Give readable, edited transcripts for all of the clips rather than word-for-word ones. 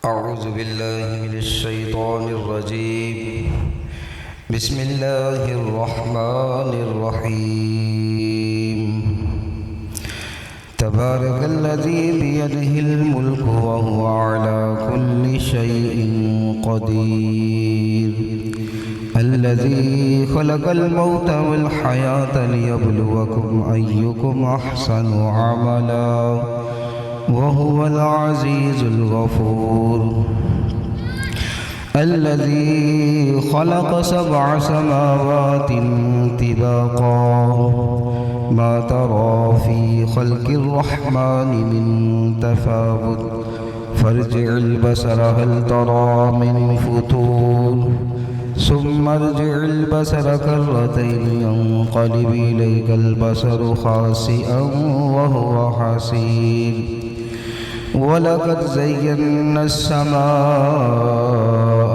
أعوذ بالله من الشيطان الرجيم. بسم الله الرحمن الرحيم. تبارك الذي بيده الملك وهو على كل شيء قدير. الذي خلق الموت والحياة ليبلوكم أيكم أحسن عملا وهو العزيز الغفور. الذي خلق 7 سماوات طباقا ما ترى في خلق الرحمن من تفاوت فارجع البصر هل ترى من فطور ثم ارجع البصر كرتين ينقلب إليك البصر خاسئا وهو حسير. ولقد زينا السماء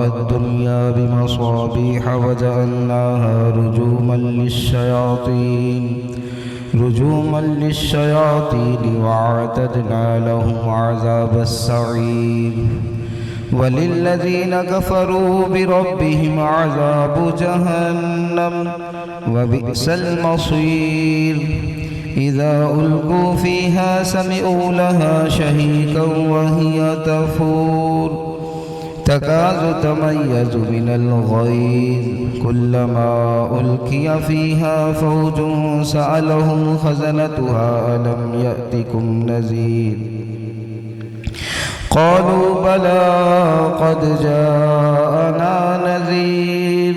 الدنيا بمصابيح وجعلناها رجوما للشياطين وأعتدنا لهم عذاب السعير. وللذين كفروا بربهم عذاب جهنم وبئس المصير. إذا ألقوا فيها سمعوا لها شهيقا وهي تفور تكاد تميز من الغيظ كلما ألقي فيها فوج سألهم خزنتها ألم يأتكم نذير قالوا بلى قد جاءنا نذير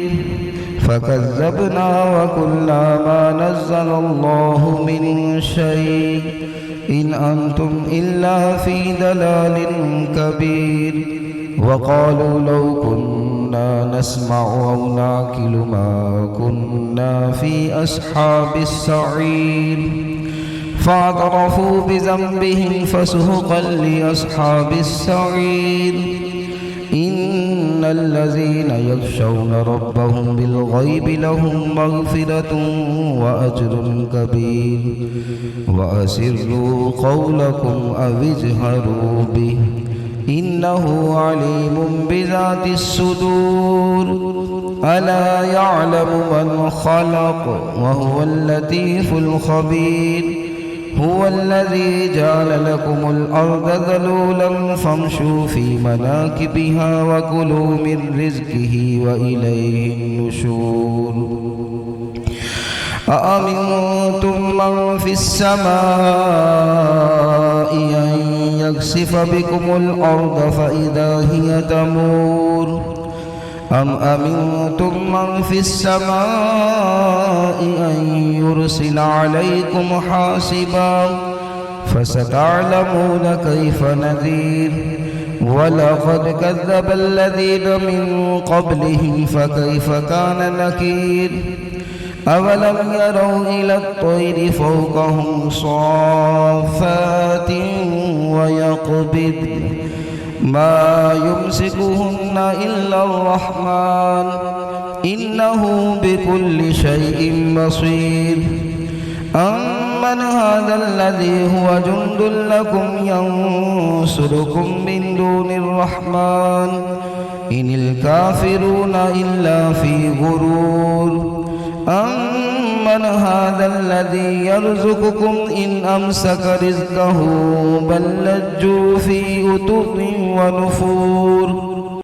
فكذبنا وقلنا ما نزل الله من شيء إن أنتم إلا في ضلال كبير. وقالوا لو كنا نسمع أو نعقل ما كنا في أصحاب السعير فاعترفوا بذنبهم فسحقا لأصحاب السعير. إن الذين يخشون ربهم بالغيب لهم مغفرة وأجر كبير. وأسروا قولكم أو اجهروا به إنه عليم بذات الصدور. ألا يعلم من خلق وهو اللطيف الخبير. هو الذي جعل لكم الأرض ذلولا فامشوا في مناكبها وكلوا من رزقه وإليه النشور. أأمنتم من في السماء أن يخسف بكم الأرض فإذا هي تمور أم أمنتم من في السماء أن يرسل عليكم حاصبا فستعلمون كيف نذير. ولقد كذب الذين من قبلهم فكيف كان نكير. أولم يروا إلى الطير فوقهم صافات ويقبض ما يمسكهن إلا الرحمن إنه بكل شيء بصير. أمن هذا الذي هو جند لكم ينصركم من دون الرحمن إن الكافرون إلا في غرور. أمن هذا الذي يرزقكم إن أمسك رزقه بل لجوا في عتو ونفور.